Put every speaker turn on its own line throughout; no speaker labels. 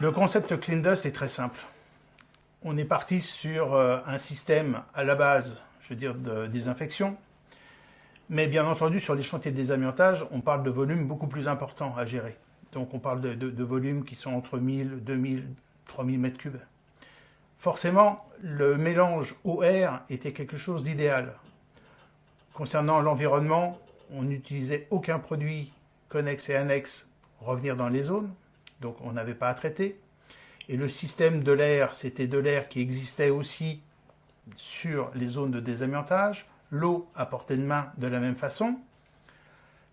Le concept Clean Dust est très simple. On est parti sur un système à la base, je veux dire, de désinfection. Mais bien entendu, sur les chantiers de désamiantage, on parle de volumes beaucoup plus importants à gérer. Donc on parle de volumes qui sont entre 1000, 2000, 3000 mètres cubes. Forcément, le mélange eau-air était quelque chose d'idéal. Concernant l'environnement, on n'utilisait aucun produit connexe et annexe pour revenir dans les zones. Donc on n'avait pas à traiter. Et le système de l'air, c'était de l'air qui existait aussi sur les zones de désamiantage. L'eau à portée de main de la même façon.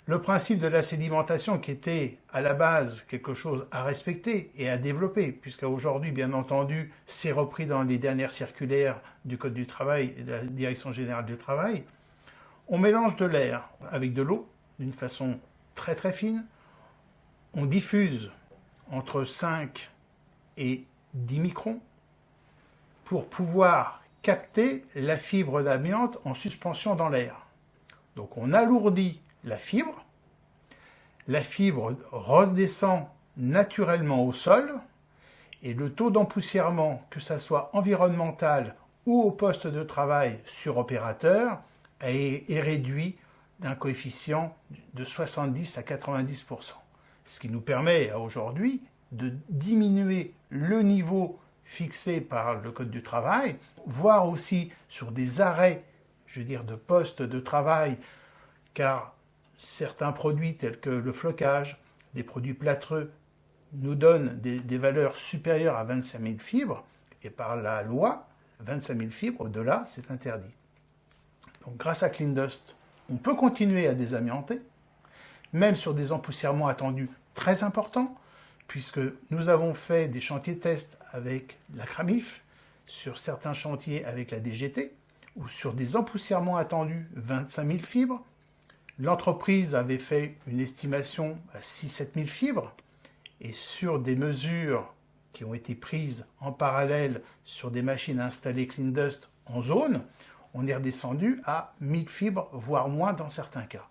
Le principe de la sédimentation qui était à la base quelque chose à respecter et à développer, puisqu'à aujourd'hui, bien entendu, c'est repris dans les dernières circulaires du Code du travail et de la Direction générale du travail. On mélange de l'air avec de l'eau d'une façon très très fine. On diffuse entre 5 et 10 microns pour pouvoir capter la fibre d'amiante en suspension dans l'air. Donc on alourdit la fibre redescend naturellement au sol et le taux d'empoussièrement, que ce soit environnemental ou au poste de travail sur opérateur, est réduit d'un coefficient de 70 à 90%. Ce qui nous permet aujourd'hui de diminuer le niveau fixé par le Code du travail, voire aussi sur des arrêts, je veux dire, de postes de travail, car certains produits tels que le flocage, des produits plâtreux, nous donnent des valeurs supérieures à 25 000 fibres, et par la loi, 25 000 fibres, au-delà, c'est interdit. Donc grâce à Clean Dust, on peut continuer à désamianter, même sur des empoussièrements attendus très importants, puisque nous avons fait des chantiers tests avec la CRAMIF, sur certains chantiers avec la DGT, ou sur des empoussièrements attendus 25 000 fibres. L'entreprise avait fait une estimation à 6-7 000 fibres, et sur des mesures qui ont été prises en parallèle sur des machines installées Clean Dust en zone, on est redescendu à 1000 fibres, voire moins dans certains cas.